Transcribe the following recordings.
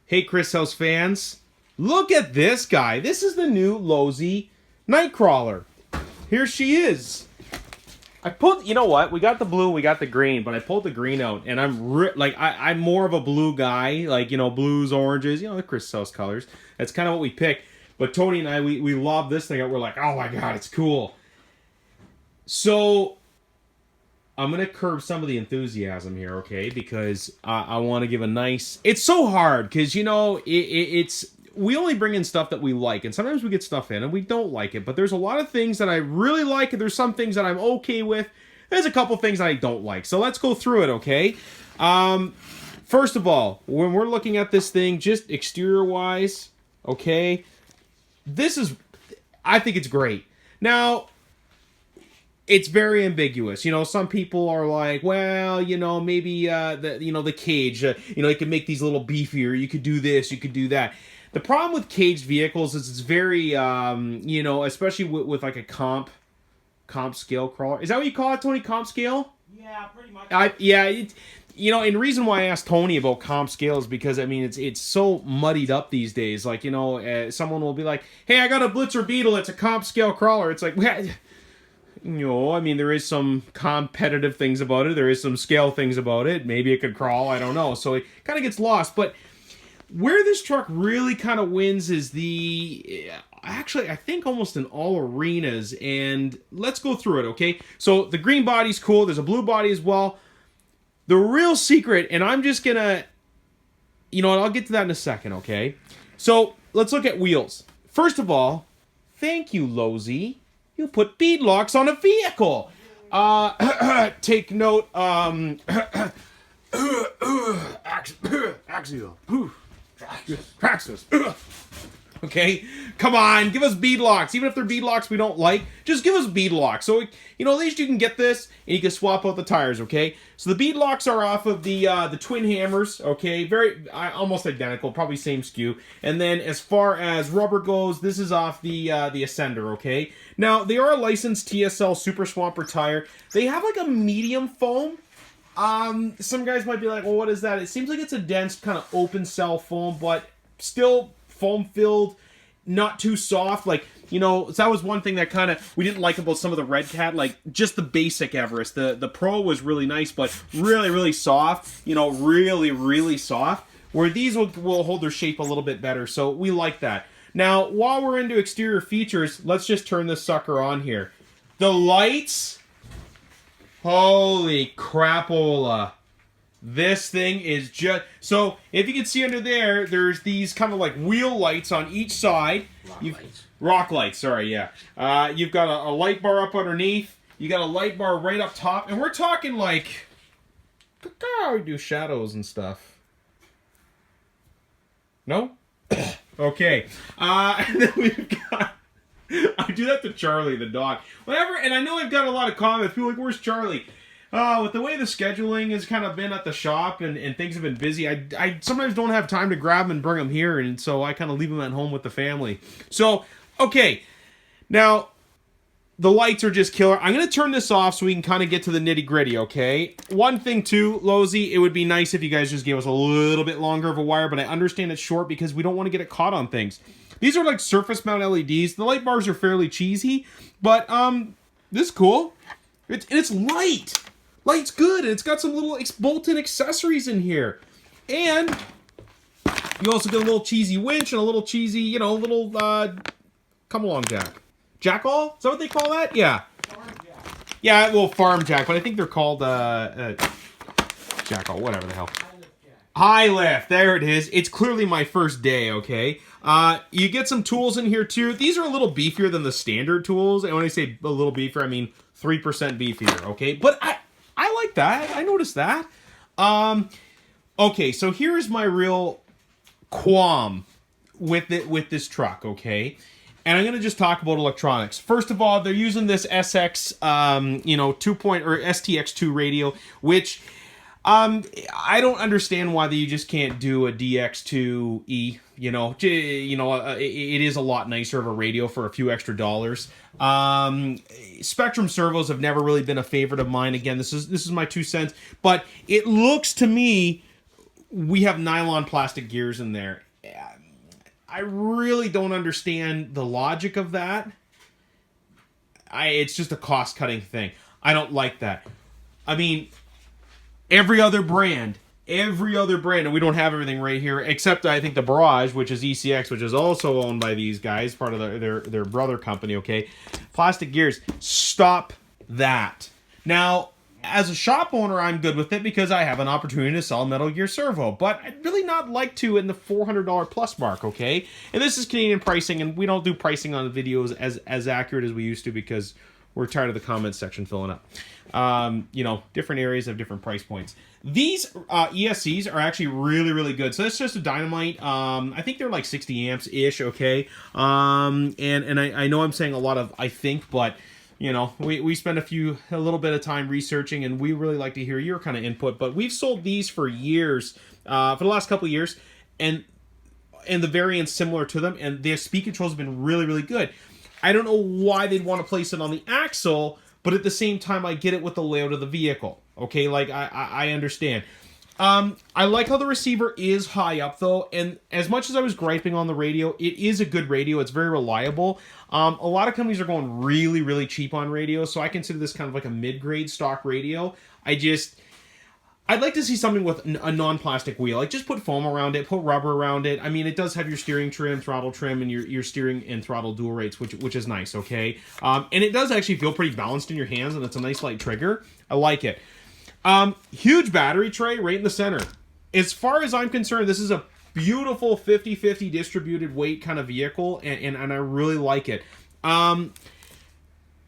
Hey, Chris House fans, look at this guy. This is the new Losi Nightcrawler. Here she is. You know what? We got the blue, we got the green, but I pulled the green out, and I'm more of a blue guy, like, blues, oranges, the Chris House colors. That's kind of what we pick. But Tony and I, we love this thing. We're like, oh my god, it's cool. So I'm going to curb some of the enthusiasm here, okay? Because I want to give a nice... It's so hard, because, it's... We only bring in stuff that we like, and sometimes we get stuff in and we don't like it, but there's a lot of things that I really like, and there's some things that I'm okay with. There's a couple things I don't like. So let's go through it, okay? First of all, when we're looking at this thing, just exterior-wise, okay, I think it's great. Now... It's very ambiguous. Some people are like, well, maybe the cage, you could make these a little beefier. You could do this, you could do that. The problem with caged vehicles is it's very, especially with like a comp scale crawler. Is that what you call it, Tony? Comp scale? Yeah, pretty much. And the reason why I asked Tony about comp scale is because, it's so muddied up these days. Like, someone will be like, hey, I got a Blitzer Beetle. It's a comp scale crawler. It's like, there is some competitive things about it. There is some scale things about it. Maybe it could crawl. I don't know. So it kind of gets lost. But where this truck really kind of wins is actually, I think almost in all arenas. And let's go through it, okay? So the green body's cool. There's a blue body as well. The real secret, and I'm just going to, I'll get to that in a second, okay? So let's look at wheels. First of all, thank you, Losi. You put beadlocks on a vehicle. Take note. Axial. Praxis. Okay, come on, give us beadlocks. Even if they're beadlocks we don't like, just give us beadlocks. So at least you can get this and you can swap out the tires. Okay, so the beadlocks are off of the twin hammers. Okay, very almost identical, probably same SKU. And then as far as rubber goes, this is off the Ascender. Okay, now they are a licensed TSL Super Swamper tire. They have like a medium foam. Some guys might be like, well, what is that? It seems like it's a dense kind of open cell foam, but still foam filled, not too soft. Like, so that was one thing that kind of we didn't like about some of the Red Cat. Like, just the basic Everest. The Pro was really nice, but really, really soft. Really, really soft. Where these will hold their shape a little bit better. So we like that. Now, while we're into exterior features, let's just turn this sucker on here. The lights. Holy crapola. This thing is just... So, if you can see under there, there's these kind of like wheel lights on each side. Rock lights, sorry, yeah. You've got a light bar up underneath. You got a light bar right up top. And we're talking like... we do shadows and stuff. No? Okay. And then we've got... I do that to Charlie, the dog. Whatever, and I know I've got a lot of comments. People are like, where's Charlie? With the way the scheduling has kind of been at the shop and things have been busy, I sometimes don't have time to grab him and bring him here, and so I kind of leave him at home with the family. So, okay. Now, the lights are just killer. I'm going to turn this off so we can kind of get to the nitty-gritty, okay? One thing, too, Losi, it would be nice if you guys just gave us a little bit longer of a wire, but I understand it's short because we don't want to get it caught on things. These are like surface mount LEDs. The light bars are fairly cheesy, but this is cool. It's light. Light's good, and it's got some little bolt-in accessories in here. And you also get a little cheesy winch and a little cheesy, little come-along jack. Jack-all? Is that what they call that? Yeah. Farm jack. Yeah, well, farm jack, but I think they're called jack-all, whatever the hell. High lift, there it is. It's clearly my first day, okay? You get some tools in here, too. These are a little beefier than the standard tools. And when I say a little beefier, I mean 3% beefier, okay? But I like that. I noticed that. Okay, so here's my real qualm with this truck, okay? And I'm going to just talk about electronics. First of all, they're using this SX, 2 or STX2 radio, which... I don't understand why you just can't do a DX2E. It is a lot nicer of a radio for a few extra dollars. Spectrum servos have never really been a favorite of mine. Again, this is my 2 cents, but it looks to me we have nylon plastic gears in there. I really don't understand the logic of that. It's just a cost-cutting thing. I don't like that. I mean, every other brand, and we don't have everything right here, except I think the Barrage, which is ECX, which is also owned by these guys, part of their brother company, okay? Plastic gears, stop that. Now, as a shop owner, I'm good with it because I have an opportunity to sell a Metal Gear Servo, but I'd really not like to in the $400 plus mark, okay? And this is Canadian pricing, and we don't do pricing on videos as accurate as we used to because we're tired of the comments section filling up. You know, different areas have different price points. These ESCs are actually really, really good. So that's just a Dynamite. I think they're like 60 amps-ish, okay? And I know I'm saying a lot of I think, but you know, we spend a little bit of time researching, and we really like to hear your kind of input. But we've sold these for years, for the last couple of years, and the variants similar to them, and their speed controls have been really, really good. I don't know why they'd want to place it on the axle, but at the same time, I get it with the layout of the vehicle. Okay, like I understand. I like how the receiver is high up, though, and as much as I was griping on the radio, it is a good radio. It's very reliable. A lot of companies are going really, really cheap on radio, so I consider this kind of like a mid-grade stock radio. I'd like to see something with a non-plastic wheel. Like, just put foam around it, put rubber around it. I mean, it does have your steering trim, throttle trim, and your steering and throttle dual rates, which is nice, okay? And it does actually feel pretty balanced in your hands, and it's a nice light trigger. I like it. Huge battery tray right in the center. As far as I'm concerned, this is a beautiful 50-50 distributed weight kind of vehicle, and I really like it.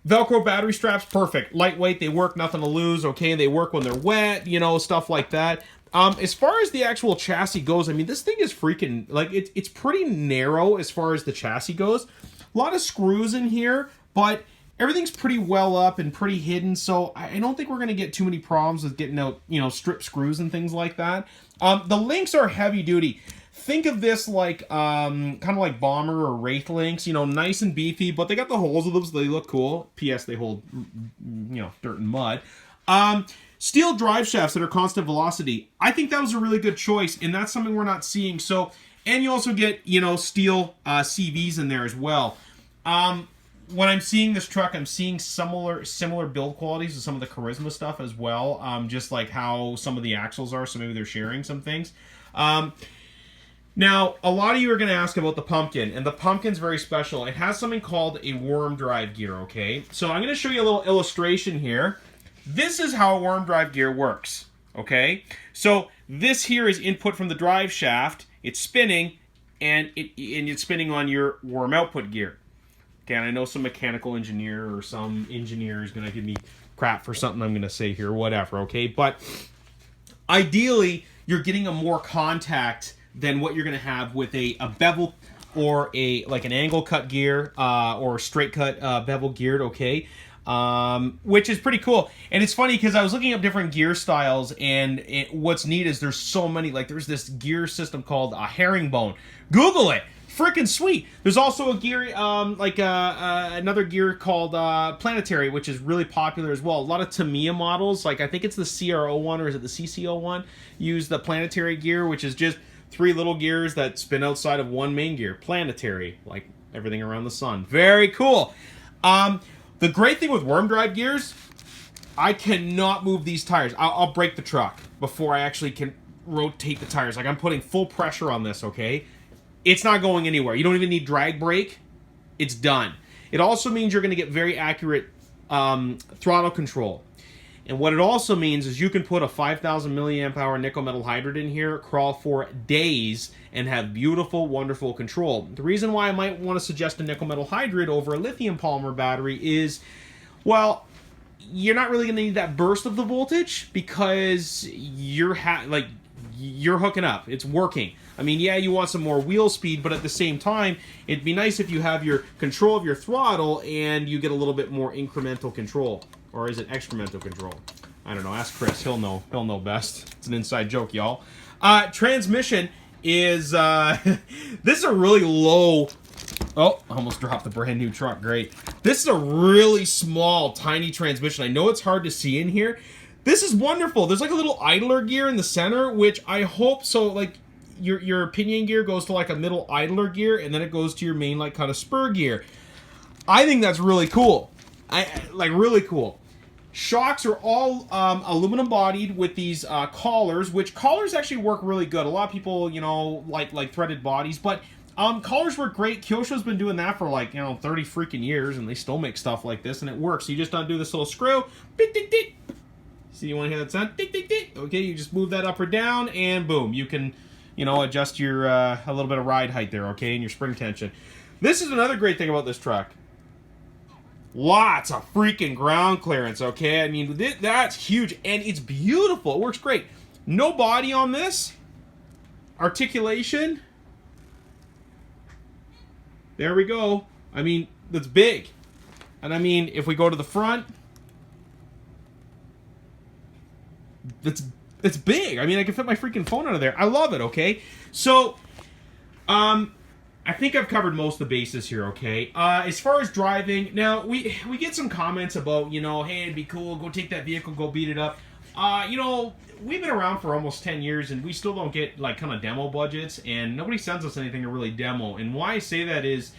Velcro battery straps, perfect. Lightweight, they work, nothing to lose, okay? They work when they're wet, you know, stuff like that. As far as the actual chassis goes, I mean, this thing is freaking, like, it's pretty narrow as far as the chassis goes. A lot of screws in here, but everything's pretty well up and pretty hidden, so I don't think we're going to get too many problems with getting out, you know, strip screws and things like that. The links are heavy duty. Think of this like, kind of like Bomber or Wraith links, you know, nice and beefy, but they got the holes of them, so they look cool. P.S. They hold, you know, dirt and mud. Steel drive shafts that are constant velocity. I think that was a really good choice, and that's something we're not seeing. So, and you also get, you know, steel CVs in there as well. When I'm seeing this truck, I'm seeing similar build qualities to some of the Charisma stuff as well. Just like how some of the axles are, so maybe they're sharing some things. Now, a lot of you are going to ask about the pumpkin, and the pumpkin's very special. It has something called a worm drive gear, okay? So I'm going to show you a little illustration here. This is how a worm drive gear works, okay? So this here is input from the drive shaft. It's spinning, and it's spinning on your worm output gear. Okay, and I know some mechanical engineer or some engineer is going to give me crap for something I'm going to say here, whatever, okay? But ideally, you're getting a more contact than what you're going to have with a bevel or like an angle cut gear or straight cut bevel geared, okay? Which is pretty cool. And it's funny because I was looking up different gear styles, and what's neat is there's so many. Like, there's this gear system called a herringbone. Google it. Freaking sweet. There's also a gear, another gear called Planetary, which is really popular as well. A lot of Tamiya models, like I think it's the CRO one, or is it the CCO one, use the Planetary gear, which is just 3 little gears that spin outside of one main gear. Planetary, like everything around the sun. Very cool. The great thing with worm drive gears, I cannot move these tires. I'll break the truck before I actually can rotate the tires. Like, I'm putting full pressure on this, okay? It's not going anywhere. You don't even need drag brake. It's done. It also means you're going to get very accurate throttle control. And what it also means is you can put a 5,000 milliamp hour nickel metal hydride in here, crawl for days, and have beautiful, wonderful control. The reason why I might want to suggest a nickel metal hydride over a lithium polymer battery is, well, you're not really going to need that burst of the voltage because you're hooking up. It's working. I mean, yeah, you want some more wheel speed, but at the same time, it'd be nice if you have your control of your throttle and you get a little bit more incremental control. Or is it excremental control? I don't know. Ask Chris. He'll know. He'll know best. It's an inside joke, y'all. Transmission is... this is a really low... Oh, I almost dropped the brand new truck. Great. This is a really small, tiny transmission. I know it's hard to see in here. This is wonderful. There's like a little idler gear in the center, which I hope so. Like your pinion gear goes to like a middle idler gear, and then it goes to your main like kind of spur gear. I think that's really cool. I like really cool. Shocks are all aluminum bodied with these collars, which collars actually work really good. A lot of people, you know, like threaded bodies, but collars work great. Kyosho's been doing that for like, you know, 30 freaking years, and they still make stuff like this, and it works. So you just undo this little screw. Tick, tick, tick. See, you want to hear that sound? Tick, tick, tick. Okay, you just move that up or down, and boom, you can, you know, adjust your a little bit of ride height there, okay, and your spring tension. This is another great thing about this truck. Lots of freaking ground clearance, okay? I mean, that's huge, and it's beautiful. It works great. No body on this. Articulation. There we go. I mean, that's big. And I mean, if we go to the front, it's big. I mean, I can fit my freaking phone under there. I love it, okay? So, I think I've covered most of the bases here, okay? As far as driving, now, we get some comments about, you know, hey, it'd be cool, go take that vehicle, go beat it up. You know, we've been around for almost 10 years, and we still don't get, like, kind of demo budgets, and nobody sends us anything to really demo. And why I say that is,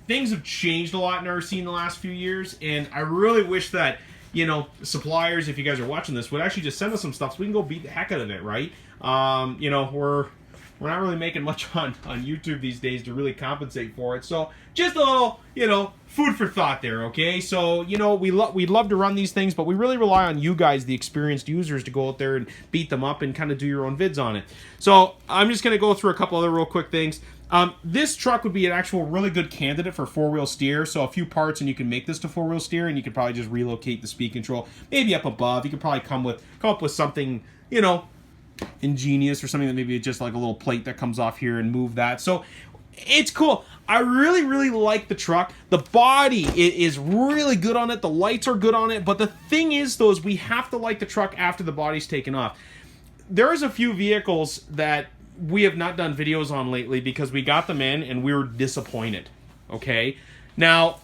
things have changed a lot in our scene the last few years, and I really wish that, you know, suppliers, if you guys are watching this, would actually just send us some stuff so we can go beat the heck out of it, right? You know, we're not really making much on YouTube these days to really compensate for it. So just a little, you know, food for thought there, okay? So, you know, we'd love to run these things, but we really rely on you guys, the experienced users, to go out there and beat them up and kind of do your own vids on it. So I'm just going to go through a couple other real quick things. This truck would be an actual really good candidate for four-wheel steer. So a few parts and you can make this to four-wheel steer, and you could probably just relocate the speed control maybe up above. You could probably come up with something, you know, ingenious or something that maybe just like a little plate that comes off here and move that. So it's cool. I really like the truck. The body is really good on it. The lights are good on it. But the thing is, though, is we have to like the truck after the body's taken off. There's a few vehicles that we have not done videos on lately because we got them in and we were disappointed. Okay? Now,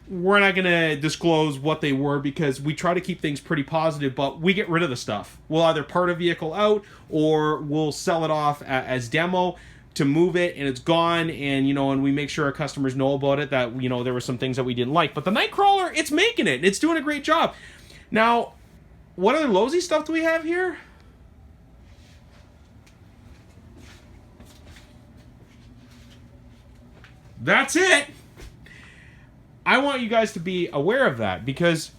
we're not going to disclose what they were because we try to keep things pretty positive, but we get rid of the stuff. We'll either part a vehicle out or we'll sell it off as demo to move it, and it's gone, and, you know, and we make sure our customers know about it, that, you know, there were some things that we didn't like. But the Nightcrawler, it's making it. It's doing a great job. Now, what other Losi stuff do we have here? That's it. I want you guys to be aware of that because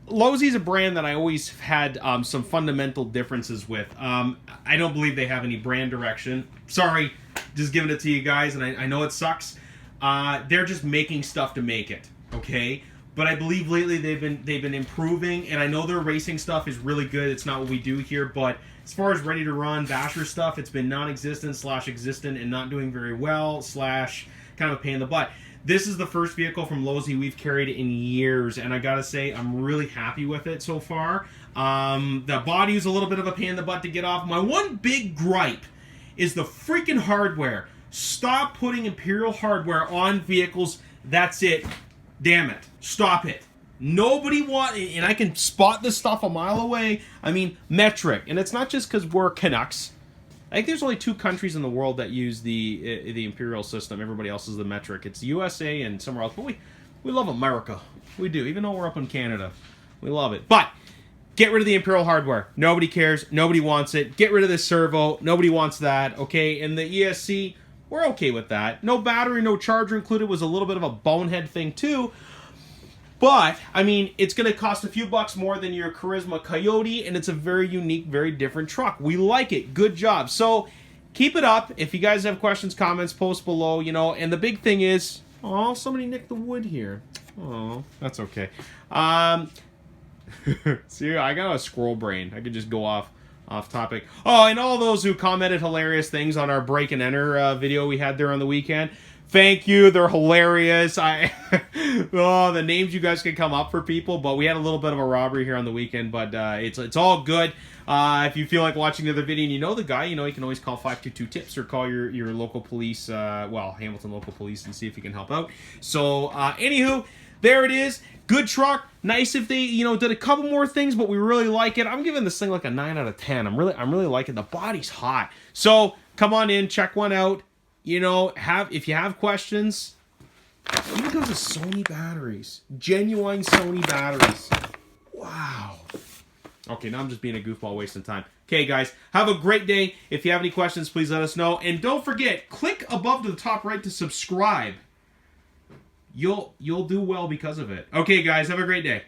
Losi's a brand that I always had some fundamental differences with. I don't believe they have any brand direction. Sorry, just giving it to you guys, and I know it sucks. They're just making stuff to make it, okay? But I believe lately they've been improving, and I know their racing stuff is really good. It's not what we do here, but as far as ready to run basher stuff, it's been non-existent / existent and not doing very well / kind of a pain in the butt. This is the first vehicle from Losi we've carried in years, and I gotta say, I'm really happy with it so far. The body is a little bit of a pain in the butt to get off. My one big gripe is the freaking hardware. Stop putting Imperial hardware on vehicles. That's it. Damn it. Stop it. Nobody and I can spot this stuff a mile away. I mean, metric. And it's not just because we're Canucks. I think there's only 2 countries in the world that use the Imperial system. Everybody else is the metric. It's USA and somewhere else. But we love America. We do. Even though we're up in Canada. We love it. But get rid of the Imperial hardware. Nobody cares. Nobody wants it. Get rid of this servo. Nobody wants that. Okay? And the ESC, we're okay with that. No battery, no charger included was a little bit of a bonehead thing too. But, I mean, it's going to cost a few bucks more than your Charisma Coyote, and it's a very unique, very different truck. We like it. Good job. So, keep it up. If you guys have questions, comments, post below, you know. And the big thing is, oh, somebody nicked the wood here. Oh, that's okay. See, I got a squirrel brain. I could just go off topic. Oh, and all those who commented hilarious things on our break and enter video we had there on the weekend. Thank you. They're hilarious. Oh, the names you guys can come up for people, but we had a little bit of a robbery here on the weekend, but it's all good. If you feel like watching the other video and you know the guy, you know, you can always call 522-TIPS or call your local police, Hamilton local police, and see if you can help out. So, anywho, there it is. Good truck. Nice if they, did a couple more things, but we really like it. I'm giving this thing like a 9 out of 10. I'm really liking it. The body's hot. So come on in, check one out. If you have questions, even comes with Sony batteries. Genuine Sony batteries. Wow. Okay, now I'm just being a goofball wasting time. Okay, guys, have a great day. If you have any questions, please let us know. And don't forget, click above to the top right to subscribe. You'll do well because of it. Okay, guys, have a great day.